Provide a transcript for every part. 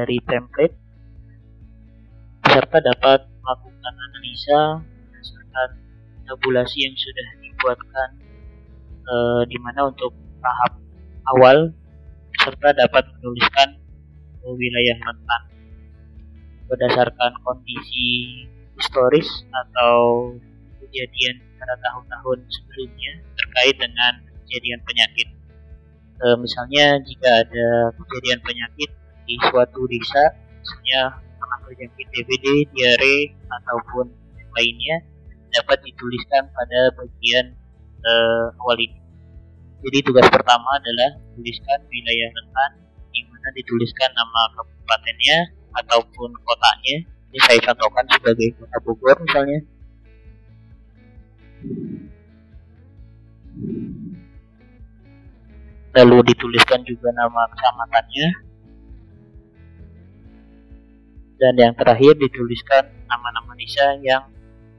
dari template. Peserta dapat melakukan analisa berdasarkan tabulasi yang sudah dibuatkan, di mana untuk tahap awal peserta dapat menuliskan wilayah rentan berdasarkan kondisi historis atau kejadian pada tahun-tahun sebelumnya terkait dengan kejadian penyakit. Misalnya jika ada kejadian penyakit di suatu desa, misalnya pernah terjangkit DBD, diare, ataupun yang lainnya, dapat dituliskan pada bagian awal ini. Jadi tugas pertama adalah tuliskan wilayah rentan, di mana dituliskan nama kabupatennya ataupun kotanya. Ini saya contohkan sebagai kota Bogor misalnya. Lalu dituliskan juga nama kecamatannya. Dan yang terakhir dituliskan nama-nama desa yang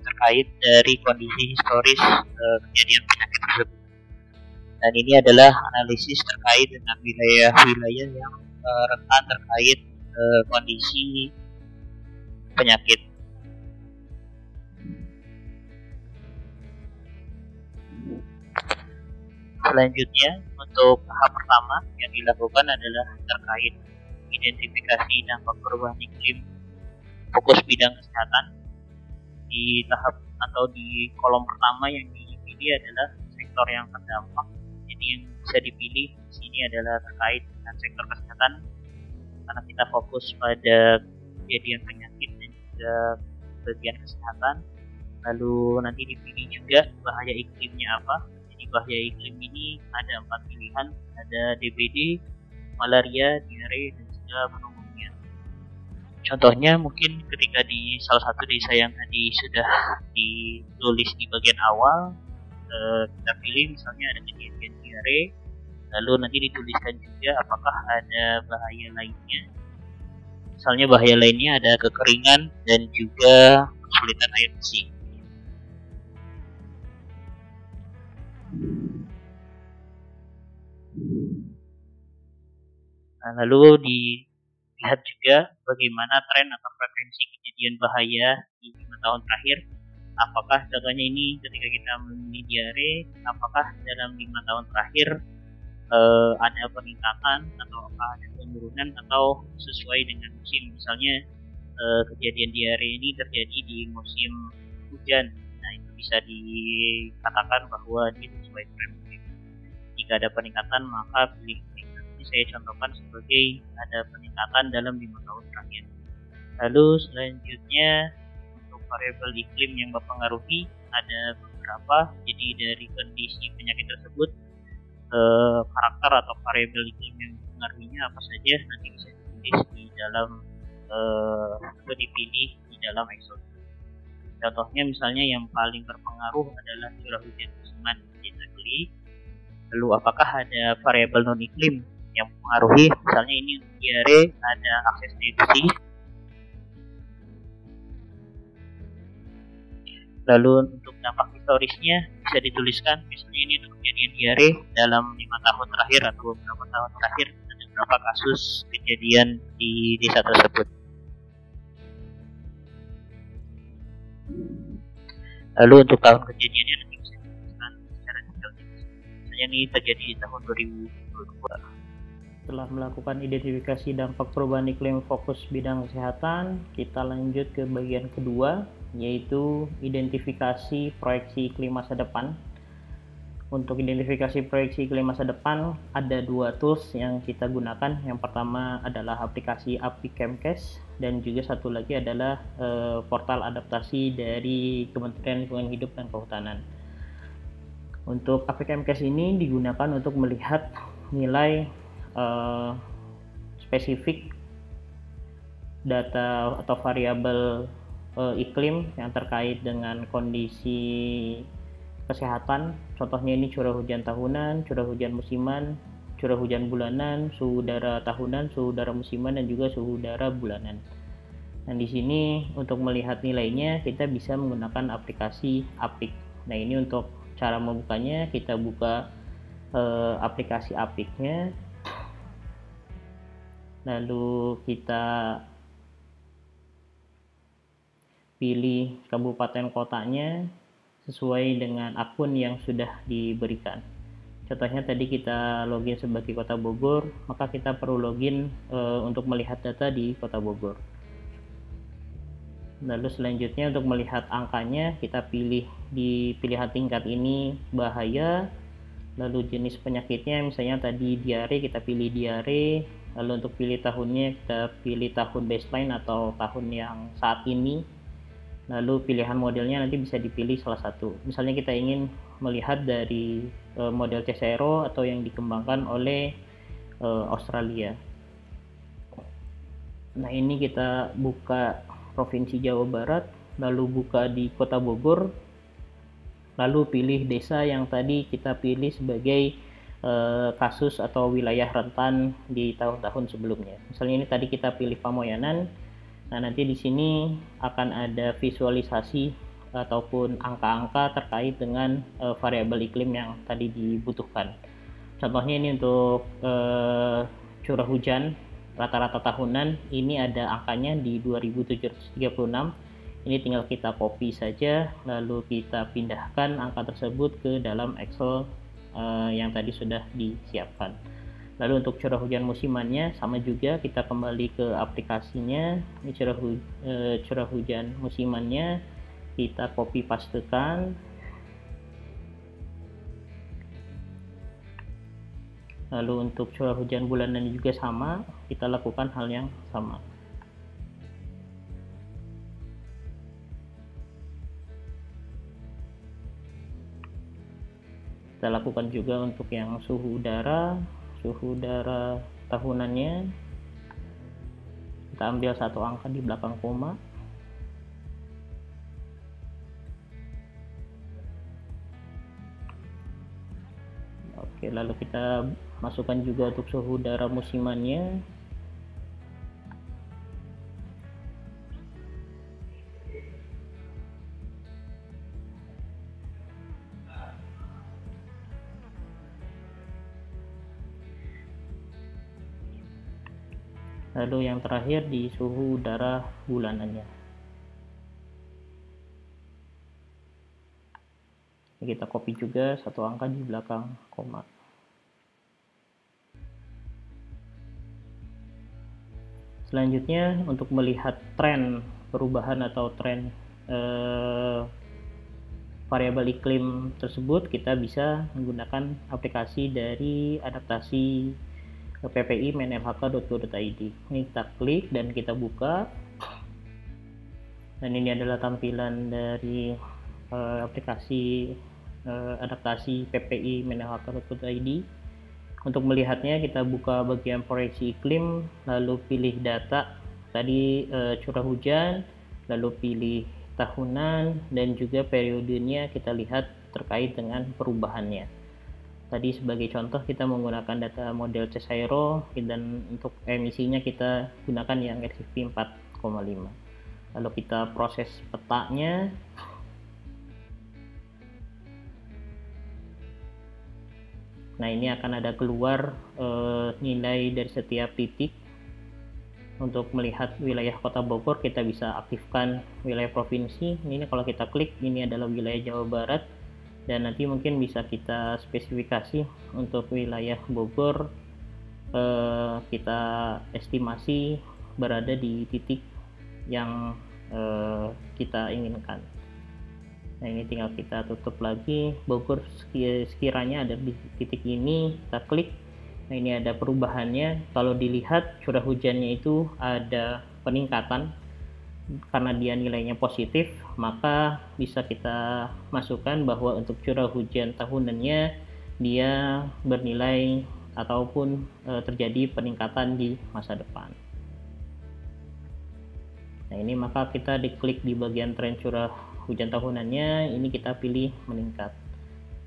terkait dari kondisi historis kejadian penyakit tersebut. Dan ini adalah analisis terkait dengan wilayah-wilayah yang rentan terkait kondisi penyakit. Selanjutnya, untuk tahap pertama yang dilakukan adalah terkait identifikasi dampak perubahan iklim fokus bidang kesehatan. Di tahap atau di kolom pertama yang dipilih adalah sektor yang terdampak. Jadi yang bisa dipilih di sini adalah terkait dengan sektor kesehatan, karena kita fokus pada kejadian penyakit dan juga bagian kesehatan. Lalu nanti dipilih juga bahaya iklimnya apa. Jadi bahaya iklim ini ada 4 pilihan, ada DBD, malaria, diare, dan juga pneumonia. Contohnya mungkin ketika di salah satu desa yang tadi sudah ditulis di bagian awal, kita pilih misalnya ada kejadian diare, lalu nanti dituliskan juga apakah ada bahaya lainnya. Misalnya bahaya lainnya ada kekeringan dan juga kesulitan air bersih. Nah, lalu dilihat juga bagaimana tren atau frekuensi kejadian bahaya di 5 tahun terakhir. Apakah contohnya ini ketika kita memilih diare, apakah dalam 5 tahun terakhir ada peningkatan atau ada penurunan atau sesuai dengan musim. Misalnya kejadian diare ini terjadi di musim hujan. Nah, itu bisa dikatakan bahwa dia sesuai tren musim. Jika ada peningkatan, maka pilih peningkatan. Ini saya contohkan sebagai ada peningkatan dalam 5 tahun terakhir. Lalu selanjutnya untuk variabel iklim yang mempengaruhi ada beberapa. Jadi dari kondisi penyakit tersebut, karakter atau variabel iklim yang mempengaruhinya apa saja nanti bisa ditulis di dalam atau dipilih di dalam Excel. Contohnya misalnya yang paling berpengaruh adalah curah hujan musiman. Lalu apakah ada variabel non iklim yang mempengaruhi? Misalnya ini untuk diare ada akses air bersih. Lalu untuk dampak historisnya bisa dituliskan, misalnya ini untuk kejadian diare dalam 5 tahun terakhir atau beberapa tahun terakhir ada berapa kasus kejadian di desa tersebut. Lalu untuk tahun kejadiannya nanti bisa dituliskan secara detail. Misalnya ini terjadi di tahun 2022. Setelah melakukan identifikasi dampak perubahan iklim fokus bidang kesehatan, kita lanjut ke bagian kedua, yaitu identifikasi proyeksi iklim masa depan. Untuk identifikasi proyeksi iklim masa depan, ada 2 tools yang kita gunakan. Yang pertama adalah aplikasi API Kemkes, dan juga satu lagi adalah portal adaptasi dari Kementerian Lingkungan Hidup dan Kehutanan. Untuk API Kemkes ini digunakan untuk melihat nilai spesifik data atau variabel iklim yang terkait dengan kondisi kesehatan. Contohnya ini curah hujan tahunan, curah hujan musiman, curah hujan bulanan, suhu udara tahunan, suhu udara musiman, dan juga suhu udara bulanan. Nah, di sini untuk melihat nilainya kita bisa menggunakan aplikasi APIK. Nah, ini untuk cara membukanya, kita buka aplikasi APIK-nya. lalu kita pilih kabupaten kotanya sesuai dengan akun yang sudah diberikan. Contohnya tadi kita login sebagai Kota Bogor, maka kita perlu login untuk melihat data di Kota Bogor. Lalu selanjutnya untuk melihat angkanya, kita pilih di pilihan tingkat ini bahaya, lalu jenis penyakitnya misalnya tadi diare, kita pilih diare, lalu untuk pilih tahunnya kita pilih tahun baseline atau tahun yang saat ini, lalu pilihan modelnya nanti bisa dipilih salah satu. Misalnya kita ingin melihat dari model C0 atau yang dikembangkan oleh Australia. Nah, ini kita buka Provinsi Jawa Barat, lalu buka di Kota Bogor, lalu pilih desa yang tadi kita pilih sebagai kasus atau wilayah rentan di tahun-tahun sebelumnya. Misalnya ini tadi kita pilih Pamoyanan. Nah, nanti di sini akan ada visualisasi ataupun angka-angka terkait dengan variabel iklim yang tadi dibutuhkan. Contohnya ini untuk curah hujan rata-rata tahunan, ini ada angkanya di 2736. Ini tinggal kita copy saja, lalu kita pindahkan angka tersebut ke dalam Excel yang tadi sudah disiapkan. Lalu untuk curah hujan musimannya sama juga, kita kembali ke aplikasinya. Ini curah hujan musimannya kita copy pastekan. Lalu untuk curah hujan bulanan juga sama, kita lakukan hal yang sama. Kita lakukan juga untuk yang suhu udara tahunannya. Kita ambil satu angka di belakang koma. Oke, lalu kita masukkan juga untuk suhu udara musimannya. Lalu yang terakhir di suhu udara bulanannya. Kita copy juga satu angka di belakang koma. Selanjutnya untuk melihat tren perubahan atau tren variabel iklim tersebut, kita bisa menggunakan aplikasi dari adaptasi PPI menlhk.go.id. Ini kita klik dan kita buka, dan ini adalah tampilan dari aplikasi adaptasi PPI menlhk.go.id. Untuk melihatnya kita buka bagian proyeksi iklim, lalu pilih data tadi curah hujan, lalu pilih tahunan dan juga periodenya kita lihat terkait dengan perubahannya. Tadi sebagai contoh kita menggunakan data model C0 dan untuk emisinya kita gunakan yang RCP 4,5. Lalu kita proses petanya. Nah, ini akan ada keluar nilai dari setiap titik. Untuk melihat wilayah Kota Bogor, kita bisa aktifkan wilayah provinsi. Ini kalau kita klik, ini adalah wilayah Jawa Barat. Dan nanti mungkin bisa kita spesifikasi untuk wilayah Bogor, kita estimasi berada di titik yang kita inginkan. Nah, ini tinggal kita tutup lagi. Bogor sekiranya ada di titik ini, kita klik. Nah, ini ada perubahannya. Kalau dilihat curah hujannya itu ada peningkatan karena dia nilainya positif, maka bisa kita masukkan bahwa untuk curah hujan tahunannya dia bernilai ataupun terjadi peningkatan di masa depan. Nah, ini maka kita diklik di bagian tren curah hujan tahunannya, ini kita pilih meningkat.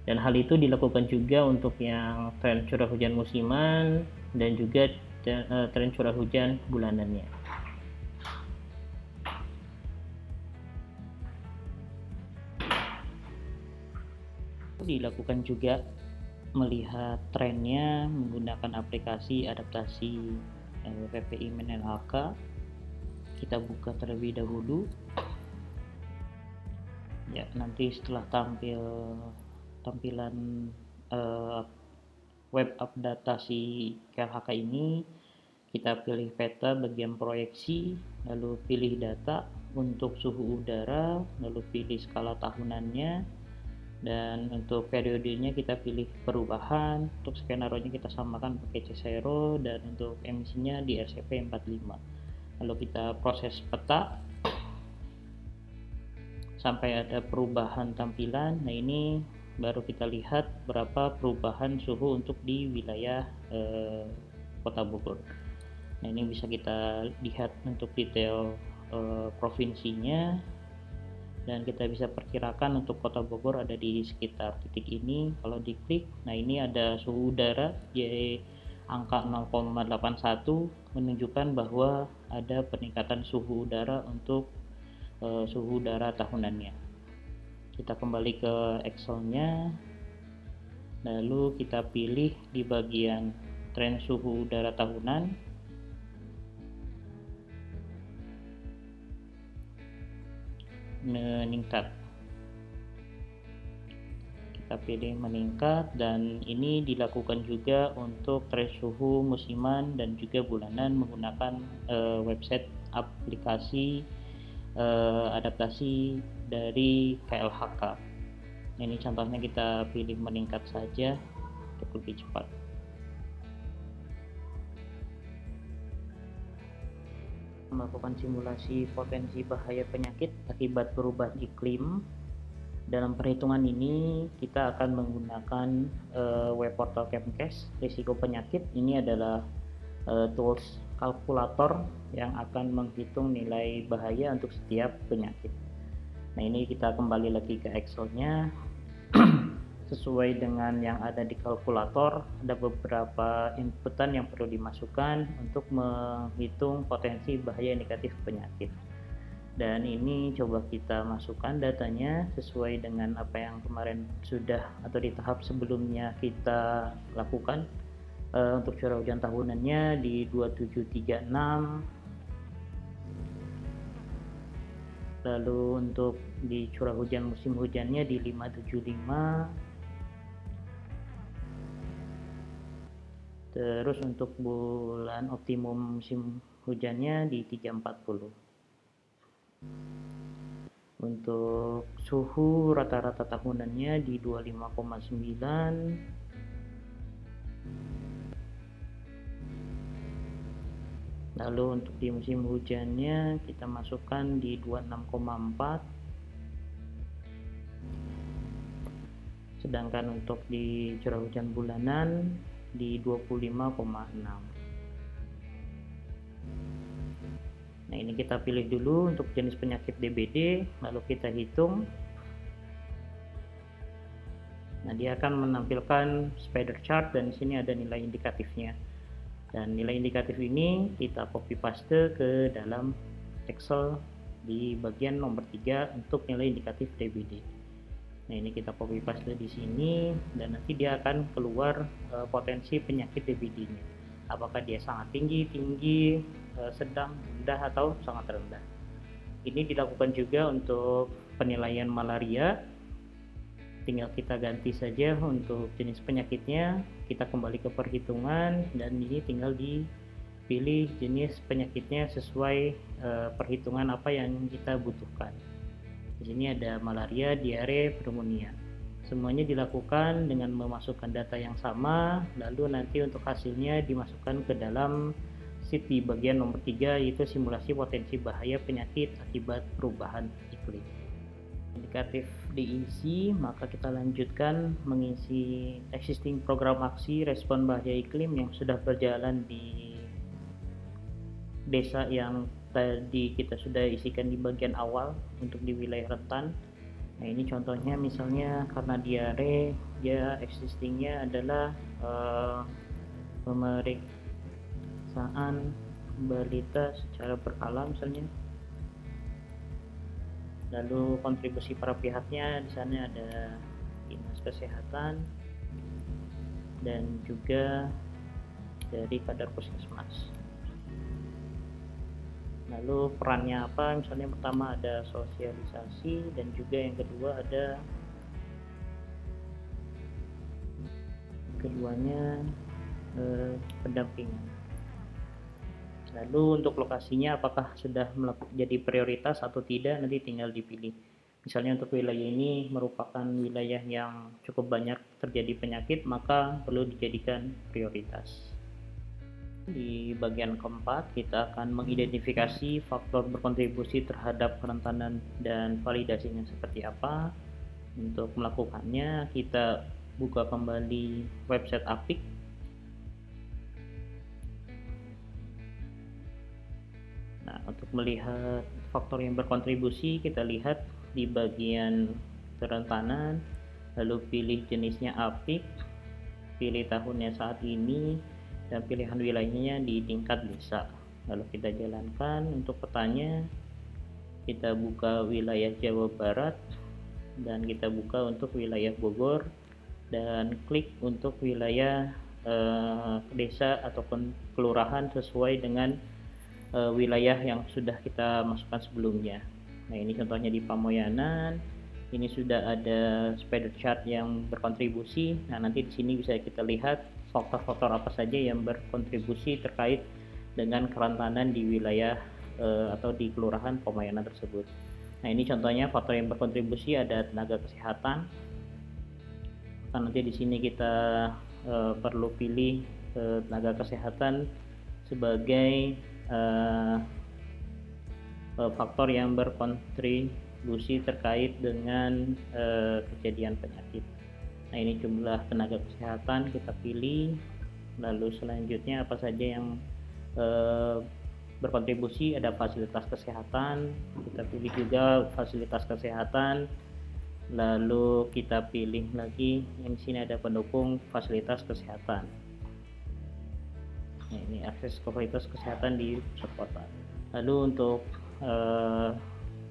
Dan hal itu dilakukan juga untuk yang tren curah hujan musiman dan juga tren curah hujan bulanannya. Dilakukan juga melihat trennya menggunakan aplikasi adaptasi PPI LHK. Kita buka terlebih dahulu. Ya, nanti setelah tampilan web updata si KLHK ini, kita pilih peta bagian proyeksi, lalu pilih data untuk suhu udara, lalu pilih skala tahunannya, dan untuk periodenya kita pilih perubahan. Untuk skenario-nya kita samakan pakai C0, dan untuk emisinya di RCP 45. Lalu kita proses peta sampai ada perubahan tampilan. Nah, ini baru kita lihat berapa perubahan suhu untuk di wilayah Kota Bogor. Nah, ini bisa kita lihat untuk detail provinsinya, dan kita bisa perkirakan untuk Kota Bogor ada di sekitar titik ini. Kalau diklik, nah ini ada suhu udara di angka 0,81, menunjukkan bahwa ada peningkatan suhu udara untuk suhu udara tahunannya. Kita kembali ke Excel-nya, lalu kita pilih di bagian tren suhu udara tahunan. Meningkat, kita pilih meningkat, dan ini dilakukan juga untuk tren suhu musiman dan juga bulanan menggunakan website aplikasi adaptasi dari KLHK. Ini contohnya kita pilih meningkat saja untuk lebih cepat. Melakukan simulasi potensi bahaya penyakit akibat perubahan iklim. Dalam perhitungan ini kita akan menggunakan web portal Kemkes risiko penyakit. Ini adalah tools kalkulator yang akan menghitung nilai bahaya untuk setiap penyakit. Nah, ini kita kembali lagi ke Excel-nya. Sesuai dengan yang ada di kalkulator, ada beberapa inputan yang perlu dimasukkan untuk menghitung potensi bahaya negatif penyakit. Dan ini coba kita masukkan datanya sesuai dengan apa yang kemarin sudah atau di tahap sebelumnya kita lakukan. Untuk curah hujan tahunannya di 2736, lalu untuk di curah hujan musim hujannya di 575, terus untuk bulan optimum musim hujannya di 340. Untuk suhu rata-rata tahunannya di 25,9. Lalu untuk di musim hujannya kita masukkan di 26,4. Sedangkan untuk di curah hujan bulanan di 25,6. Nah, ini kita pilih dulu untuk jenis penyakit DBD, lalu kita hitung. Nah, dia akan menampilkan spider chart, dan di sini ada nilai indikatifnya. Dan nilai indikatif ini kita copy paste ke dalam Excel di bagian nomor 3 untuk nilai indikatif DBD. Nah, ini kita copy paste di sini, dan nanti dia akan keluar potensi penyakit DBD-nya. Apakah dia sangat tinggi, sedang, rendah, atau sangat rendah. Ini dilakukan juga untuk penilaian malaria. Tinggal kita ganti saja untuk jenis penyakitnya, kita kembali ke perhitungan, dan ini tinggal dipilih jenis penyakitnya sesuai perhitungan apa yang kita butuhkan. Di sini ada malaria, diare, pneumonia. Semuanya dilakukan dengan memasukkan data yang sama, lalu nanti untuk hasilnya dimasukkan ke dalam sheet di bagian nomor 3, yaitu simulasi potensi bahaya penyakit akibat perubahan iklim. Indikatif diisi, maka kita lanjutkan mengisi existing program aksi respon bahaya iklim yang sudah berjalan di desa yang tadi kita sudah isikan di bagian awal untuk di wilayah rentan. Nah, ini contohnya misalnya karena diare, dia existingnya adalah pemeriksaan balita secara berkala misalnya. Lalu kontribusi para pihaknya di sana ada Dinas Kesehatan dan juga dari kadar puskesmas. Lalu perannya apa? Misalnya pertama ada sosialisasi, dan juga yang kedua ada keduanya pendampingan. Lalu untuk lokasinya apakah sudah jadi prioritas atau tidak, nanti tinggal dipilih. Misalnya untuk wilayah ini merupakan wilayah yang cukup banyak terjadi penyakit, maka perlu dijadikan prioritas. Di bagian keempat, kita akan mengidentifikasi faktor berkontribusi terhadap kerentanan dan validasinya seperti apa. Untuk melakukannya, kita buka kembali website APIC. Nah, untuk melihat faktor yang berkontribusi, kita lihat di bagian kerentanan, lalu pilih jenisnya APIC, pilih tahunnya saat ini, dan pilihan wilayahnya di tingkat desa. Lalu kita jalankan. Untuk petanya, kita buka wilayah Jawa Barat, dan kita buka untuk wilayah Bogor, dan klik untuk wilayah desa ataupun kelurahan sesuai dengan wilayah yang sudah kita masukkan sebelumnya. Nah, ini contohnya di Pamoyanan. Ini sudah ada spider chart yang berkontribusi. Nah, nanti di sini bisa kita lihat faktor-faktor apa saja yang berkontribusi terkait dengan kerentanan di wilayah atau di kelurahan Pamoyanan tersebut. Nah, ini contohnya faktor yang berkontribusi, ada tenaga kesehatan. Nah, nanti di sini kita perlu pilih tenaga kesehatan sebagai faktor yang berkontribusi terkait dengan kejadian penyakit. Nah, ini jumlah tenaga kesehatan kita pilih. Lalu selanjutnya apa saja yang berkontribusi, ada fasilitas kesehatan, kita pilih juga fasilitas kesehatan. Lalu kita pilih lagi yang di sini ada pendukung fasilitas kesehatan. Nah, ini akses ke fasilitas kesehatan di pusat kota. Lalu untuk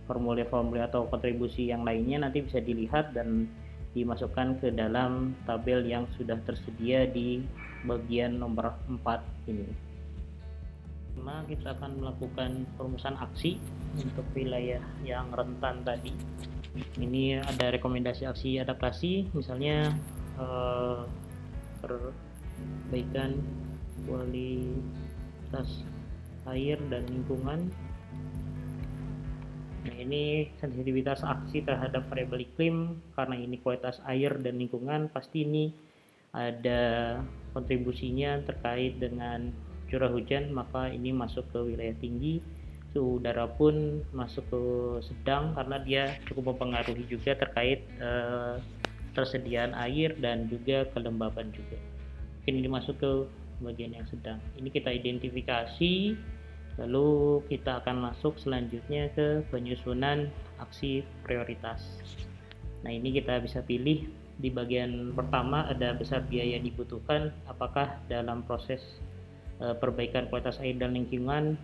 formulir-formulir atau kontribusi yang lainnya nanti bisa dilihat dan dimasukkan ke dalam tabel yang sudah tersedia di bagian nomor 4 ini. Nah, kita akan melakukan perumusan aksi untuk wilayah yang rentan tadi. Ini ada rekomendasi aksi adaptasi, misalnya perbaikan kualitas air dan lingkungan. Nah, ini sensitivitas aksi terhadap variabel iklim. Karena ini kualitas air dan lingkungan, pasti ini ada kontribusinya terkait dengan curah hujan, maka ini masuk ke wilayah tinggi. Suhu udara pun masuk ke sedang karena dia cukup mempengaruhi juga terkait tersediaan air dan juga kelembaban juga. Mungkin ini masuk ke bagian yang sedang. Ini kita identifikasi, lalu kita akan masuk selanjutnya ke penyusunan aksi prioritas. Nah, ini kita bisa pilih di bagian pertama ada besar biaya dibutuhkan, apakah dalam proses perbaikan kualitas air dan lingkungan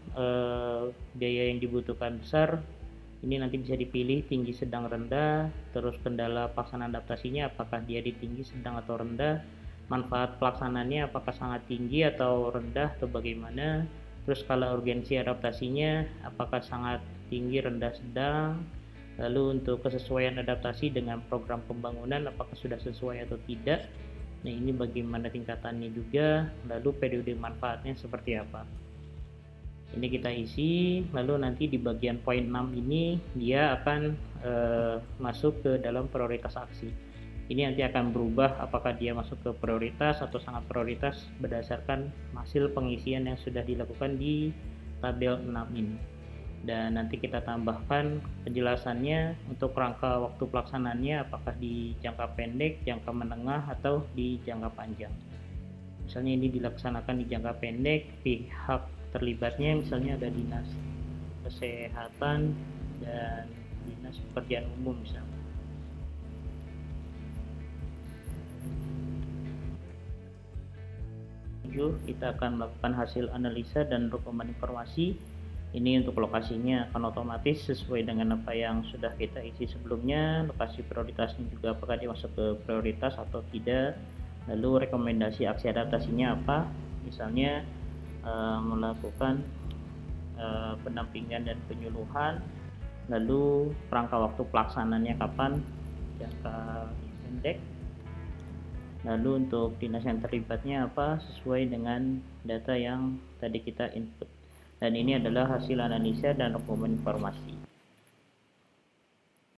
biaya yang dibutuhkan besar. Ini nanti bisa dipilih tinggi, sedang, rendah. Terus kendala pelaksanaan adaptasinya apakah dia di tinggi, sedang, atau rendah. Manfaat pelaksanaannya apakah sangat tinggi atau rendah atau bagaimana. Terus skala urgensi adaptasinya apakah sangat tinggi, rendah, sedang. Lalu untuk kesesuaian adaptasi dengan program pembangunan apakah sudah sesuai atau tidak. Nah, ini bagaimana tingkatannya juga. Lalu periode manfaatnya seperti apa. Ini kita isi. Lalu nanti di bagian poin 6 ini dia akan masuk ke dalam prioritas aksi. Ini nanti akan berubah apakah dia masuk ke prioritas atau sangat prioritas berdasarkan hasil pengisian yang sudah dilakukan di tabel 6 ini. Dan nanti kita tambahkan penjelasannya untuk rangka waktu pelaksanaannya apakah di jangka pendek, jangka menengah, atau di jangka panjang. Misalnya ini dilaksanakan di jangka pendek, pihak terlibatnya misalnya ada dinas kesehatan dan dinas pekerjaan umum misalnya. Kita akan melakukan hasil analisa dan rekaman informasi. Ini untuk lokasinya akan otomatis sesuai dengan apa yang sudah kita isi sebelumnya. Lokasi prioritasnya juga apakah dia masuk ke prioritas atau tidak. Lalu rekomendasi aksi adaptasinya apa, misalnya melakukan pendampingan dan penyuluhan, lalu rangka waktu pelaksananya kapan, jangka pendek, lalu untuk dinas yang terlibatnya apa sesuai dengan data yang tadi kita input. Dan ini adalah hasil analisa dan rangkuman informasi.